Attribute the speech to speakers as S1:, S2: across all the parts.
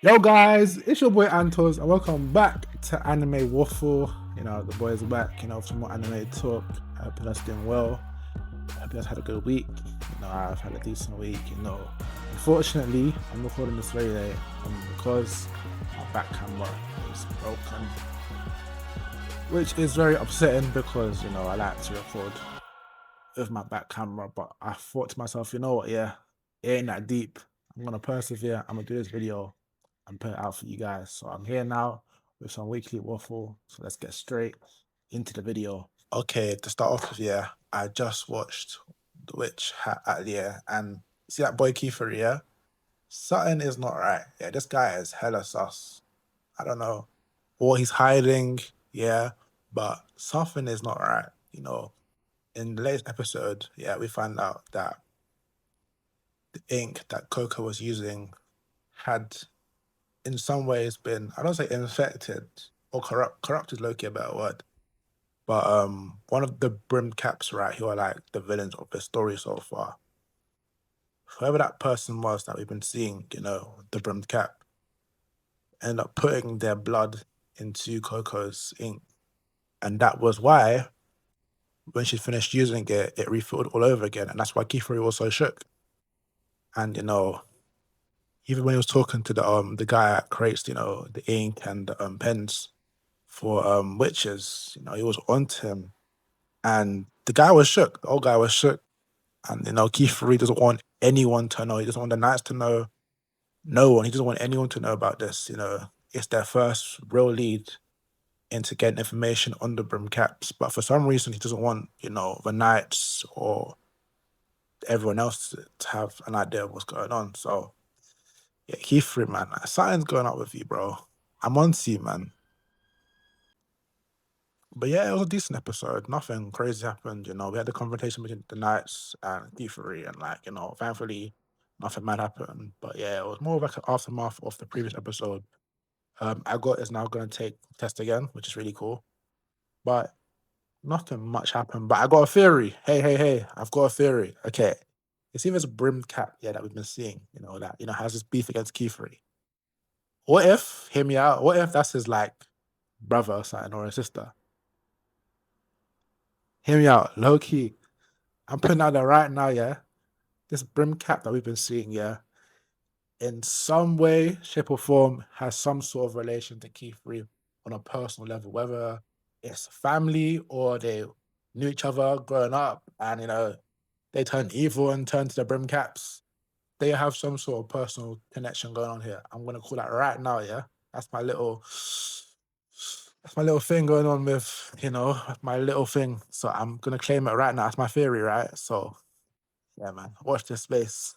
S1: Yo guys, it's your boy Antos and welcome back to Anime Waffle. The boys are back, with some more anime talk. I hope you guys doing well. I hope you guys had a good week. I've had a decent week, Unfortunately, I'm recording this very late because my back camera is broken. Which is very upsetting because, I like to record with my back camera, but I thought to myself, you know what, yeah, it ain't that deep. I'm gonna persevere, I'm gonna do this video and put it out for you guys. So I'm here now with some weekly waffle. So let's get straight into the video. Okay, to start off with, yeah, I just watched The Witch Hat at the air and see that boy Kiefer, yeah? Something is not right. Yeah, this guy is hella sus. I don't know what he's hiding, yeah, but something is not right. In the latest episode, yeah, we found out that the ink that Coco was using had in some ways been, I don't say infected or corrupt is low-key a better word, but one of the brimmed caps, right, who are like the villains of the story so far, whoever that person was that we've been seeing, the brimmed cap, end up putting their blood into Coco's ink. And that was why when she finished using it, it refilled all over again. And that's why Kifuri was so shook. And even when he was talking to the guy that creates, the ink and the pens for witches, he was onto him. And the guy was shook. The old guy was shook. And Keith Reed doesn't want anyone to know. He doesn't want the Knights to know. No one. He doesn't want anyone to know about this. It's their first real lead into getting information on the brim caps. But for some reason he doesn't want, the Knights or everyone else to have an idea of what's going on. So yeah, Keith Reed, man, something's going on with you, bro. I'm on to you, man. But yeah, it was a decent episode. Nothing crazy happened. We had the confrontation between the Knights and Thievery, and thankfully, nothing bad happened. But yeah, it was more of like an aftermath of the previous episode. Agot is now going to take test again, which is really cool. But nothing much happened. But I got a theory. Hey, I've got a theory. Okay, it's either this brimmed cap, yeah, that we've been seeing. That has this beef against Thievery. What if, hear me out? What if that's his like brother or something or a sister? Hear me out, low key. I'm putting out there right now, yeah. This brim cap that we've been seeing, yeah, in some way, shape, or form, has some sort of relation to Keith Reeve on a personal level, whether it's family or they knew each other growing up and they turned evil and turned to the brim caps. They have some sort of personal connection going on here. I'm gonna call that right now, yeah. That's my little thing going on with, my little thing. So I'm gonna claim it right now. That's my theory, right? So yeah, man. Watch this space.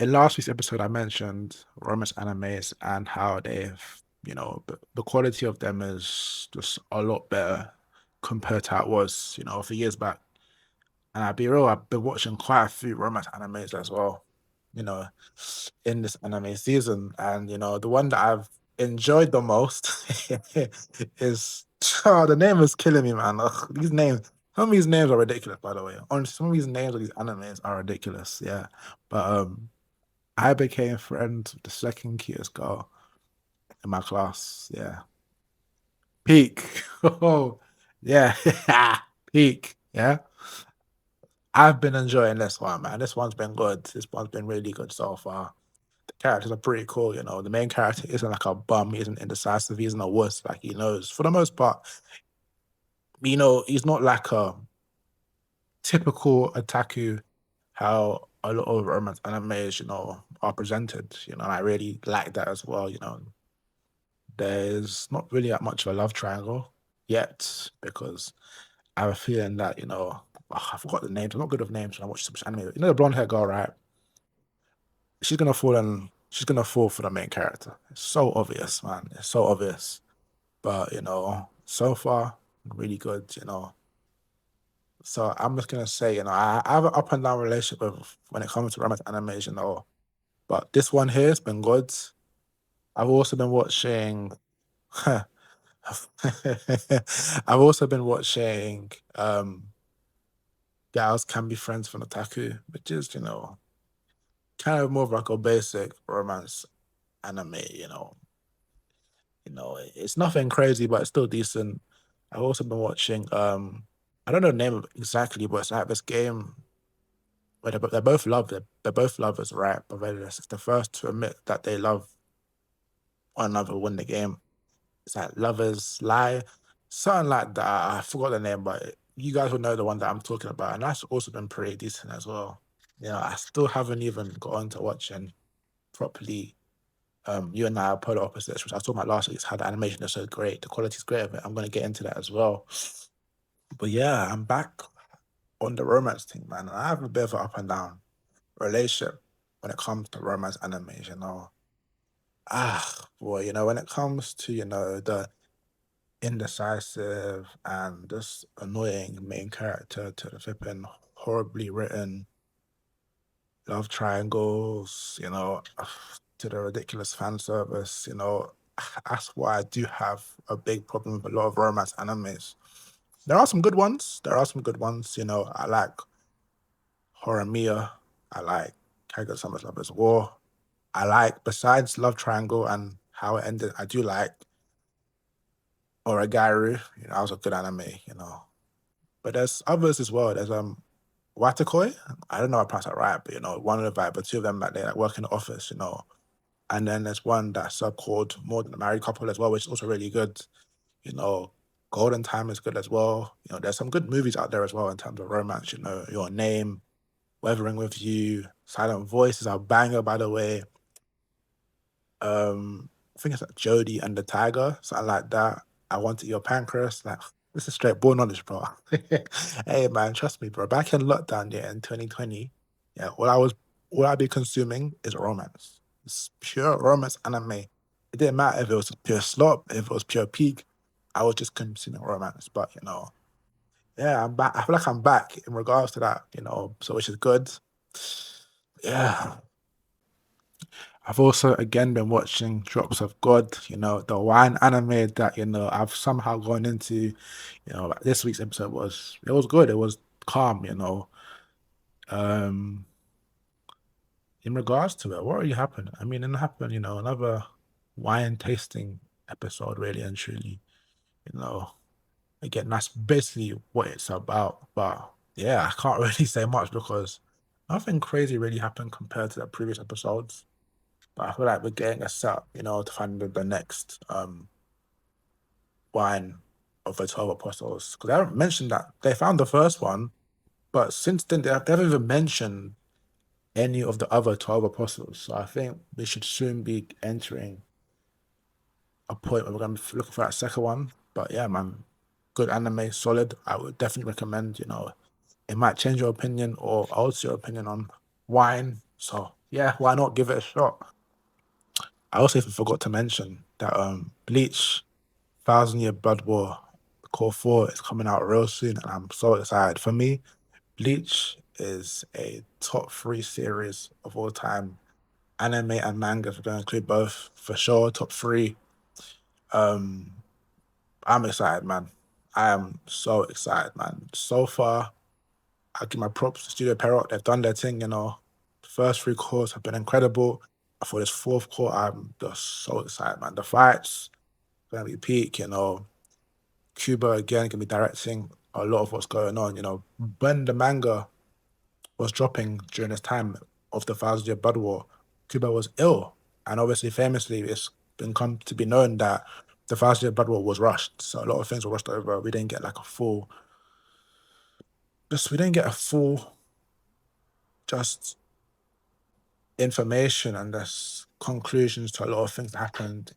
S1: In last week's episode, I mentioned romance animes and how they've, the quality of them is just a lot better compared to how it was, a few years back. And I'll be real, I've been watching quite a few romance animes as well, you know, in this anime season. And, the one that I've enjoyed the most is, oh, the name is killing me, man. Ugh, these names, some of these names are ridiculous, by the way. Honestly, some of these names of these animes are ridiculous, yeah. But I became friends with the second cutest girl in my class. Yeah. Peak. Oh, yeah. Peak. Yeah. I've been enjoying this one, man. This one's been good. This one's been really good so far. The characters are pretty cool, The main character isn't like a bum, he isn't indecisive, he isn't a wuss, like he knows. For the most part, he's not like a typical otaku, how a lot of romance animes, are presented. And I really like that as well. There's not really that much of a love triangle yet because I have a feeling that, I forgot the names. I'm not good with names when I watch so much anime. The blonde hair girl, right? She's gonna fall for the main character. It's so obvious, man. It's so obvious. But so far, really good. So I'm just gonna say, I have an up and down relationship with when it comes to romance animes. But this one here has been good. I've also been watching I've also been watching Gals Can Be Friends from Otaku, which is, kind of more of like a basic romance anime. It's nothing crazy, but it's still decent. I've also been watching. I don't know the name of it exactly, but it's like this game where they're both love. They're both lovers, right? But they're just the first to admit that they love one another win the game. It's like lovers lie, something like that. I forgot the name, but you guys will know the one that I'm talking about, and that's also been pretty decent as well. I still haven't even got on to watching properly. You and I are polar opposites, which I was talking about last week. Is how the animation is so great, the quality is great of it. I'm going to get into that as well. But yeah, I'm back on the romance thing, man. And I have a bit of an up and down relationship when it comes to romance animes. Boy, when it comes to the indecisive and just annoying main character to the flipping horribly written love triangles, to the ridiculous fan service, that's why I do have a big problem with a lot of romance animes. There are some good ones. There are some good ones. I like Horimiya. I like Kaguya Summer's Love is War. I like, besides Love Triangle and how it ended, I do like Origairu. That was a good anime. But there's others as well. There's Watakoi. I don't know if I pronounced that right, but one of the vibe, but two of them like they like work in the office. And then there's one that's called More Than a Married Couple as well, which is also really good. You know, Golden Time is good as well. There's some good movies out there as well in terms of romance. Your Name, Weathering with You, Silent Voice is a banger, by the way. I think it's like Jodie and the Tiger, something like that. I Want Your Pancreas. Like, this is straight born knowledge, bro. Hey man, trust me, bro. Back in lockdown, yeah, in 2020, yeah, all I'd be consuming is romance. It's pure romance anime. It didn't matter if it was pure slop, if it was pure peak. I was just consuming romance. But yeah, I'm back. I feel like I'm back in regards to that. So which is good. Yeah. I've also again been watching Drops of God, the wine anime that I've somehow gone into. Like this week's episode was good. It was calm. Um, in regards to it, what really happened? I mean, it happened. Another wine tasting episode, really and truly. You know, Again, that's basically what it's about. But yeah, I can't really say much because nothing crazy really happened compared to the previous episodes. But I feel like we're getting a setup, to find the next wine of the 12 apostles. Because I haven't mentioned that they found the first one, but since then they haven't even mentioned any of the other 12 apostles. So I think we should soon be entering a point where we're going to be looking for that second one. But yeah, man, good anime, solid. I would definitely recommend, it might change your opinion or alter your opinion on wine. So yeah, why not give it a shot? I also even forgot to mention that Bleach, Thousand Year Blood War, Core 4 is coming out real soon, and I'm so excited. For me, Bleach is a top three series of all time. Anime and manga, if we're going to include both, for sure, top three. Um, I'm excited, man. I am so excited, man. So far, I give my props to Studio Perot. They've done their thing. The first three cores have been incredible. For this fourth core, I'm just so excited, man. The fights gonna be peak. Cuba again gonna be directing a lot of what's going on. When the manga was dropping during this time of the Thousand Year Blood War, Cuba was ill. And obviously, famously, it's been come to be known that the Thousand Year Blood War was rushed. So a lot of things were rushed over. We didn't get like we didn't get a full just information and there's conclusions to a lot of things that happened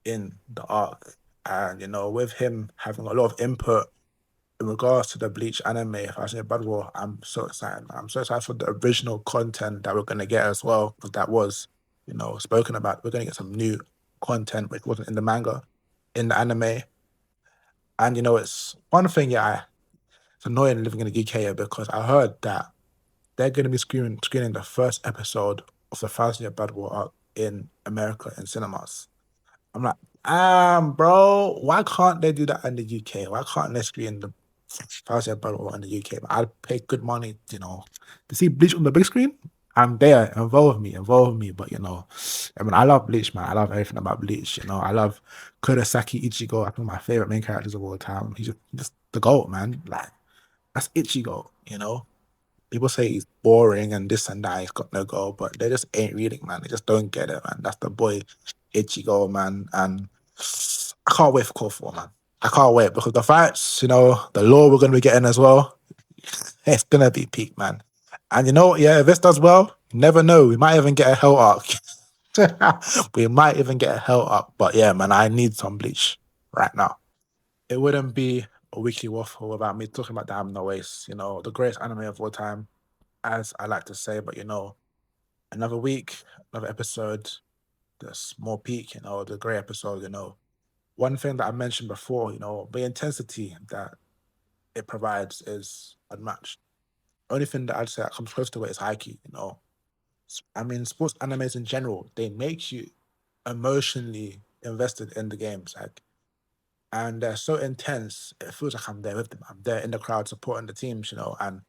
S1: in the arc. And with him having a lot of input in regards to the Bleach anime, if I say Blood War, I'm so excited. I'm so excited for the original content that we're gonna get as well, because that was, spoken about. We're gonna get some new content which wasn't in the manga, in the anime. And it's one thing, yeah, it's annoying living in the UK here because I heard that they're going to be screening the first episode of the Thousand Year Blood War arc in America in cinemas. I'm like, bro, why can't they do that in the UK? Why can't they screen the Thousand Year Blood War in the UK? I'd pay good money, to see Bleach on the big screen. I'm there. Involve me. But you know, I mean, I love Bleach, man. I love everything about Bleach. You know, I love Kurosaki Ichigo. I think my favorite main characters of all time. He's just the GOAT, man. Like that's Ichigo. You know, people say he's boring and this and that. He's got no goal, but they just ain't reading, man. They just don't get it, man. That's the boy Ichigo, man. And I can't wait for Core 4, man. I can't wait because the fights, you know, the lore we're gonna be getting as well. It's gonna be peak, man. And you know what? Yeah, if this does well, you never know. We might even get a hell arc. We might even get a hell arc. But yeah, man, I need some Bleach right now. It wouldn't be a weekly waffle without me talking about Damn No Ace, you know, the greatest anime of all time, as I like to say. But you know, another week, another episode, there's more peak, you know, the great episode, you know. One thing that I mentioned before, you know, the intensity that it provides is unmatched. Only thing that I'd say that comes close to it is Haikyuu, you know. I mean, sports animes in general, they make you emotionally invested in the games. Like, and they're so intense, it feels like I'm there with them. I'm there in the crowd supporting the teams, you know. And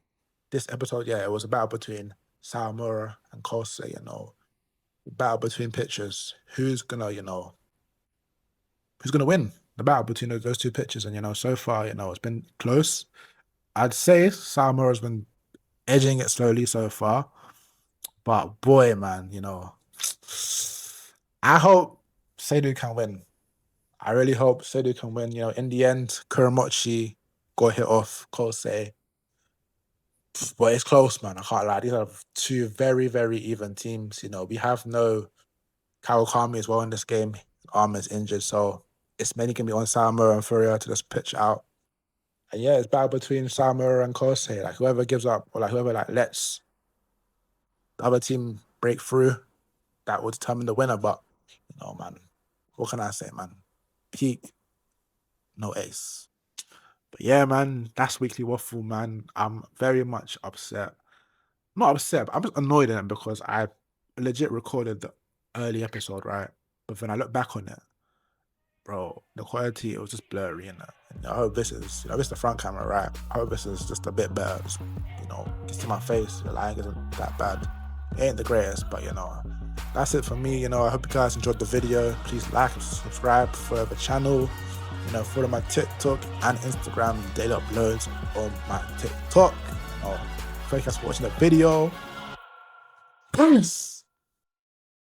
S1: this episode, yeah, it was a battle between Sawamura and Kosei, you know. Battle between pitchers. Who's gonna win the battle between those two pitchers? And you know, so far, you know, it's been close. I'd say Sawamura's been edging it slowly so far. But boy, man, you know, I hope Seidu can win. I really hope Seidu can win. You know, in the end, Kuramochi got hit off Kosei. But it's close, man. I can't lie. These are two very, very even teams. You know, we have no Kawakami as well in this game. His arm is injured, so it's mainly gonna be on Sawamura and Furia to just pitch out. And yeah, it's battle between Sawamura and Kosei. Like whoever gives up, or like whoever like lets the other team break through, that will determine the winner. But you know, man, what can I say, man? Peak, no ace. But yeah, man, that's weekly waffle, man. I'm very much upset. Not upset, but I'm just annoyed at them because I legit recorded the early episode, right? But when I look back on it, bro, the quality, it was just blurry, and I hope this is, you know, this is the front camera, right? I hope this is just a bit better. Just, you know, get to my face. The lighting isn't that bad. It ain't the greatest, but you know, that's it for me. You know, I hope you guys enjoyed the video. Please like and subscribe for the channel. You know, follow my TikTok and Instagram daily uploads on my TikTok. Thank you guys for watching the video. Peace.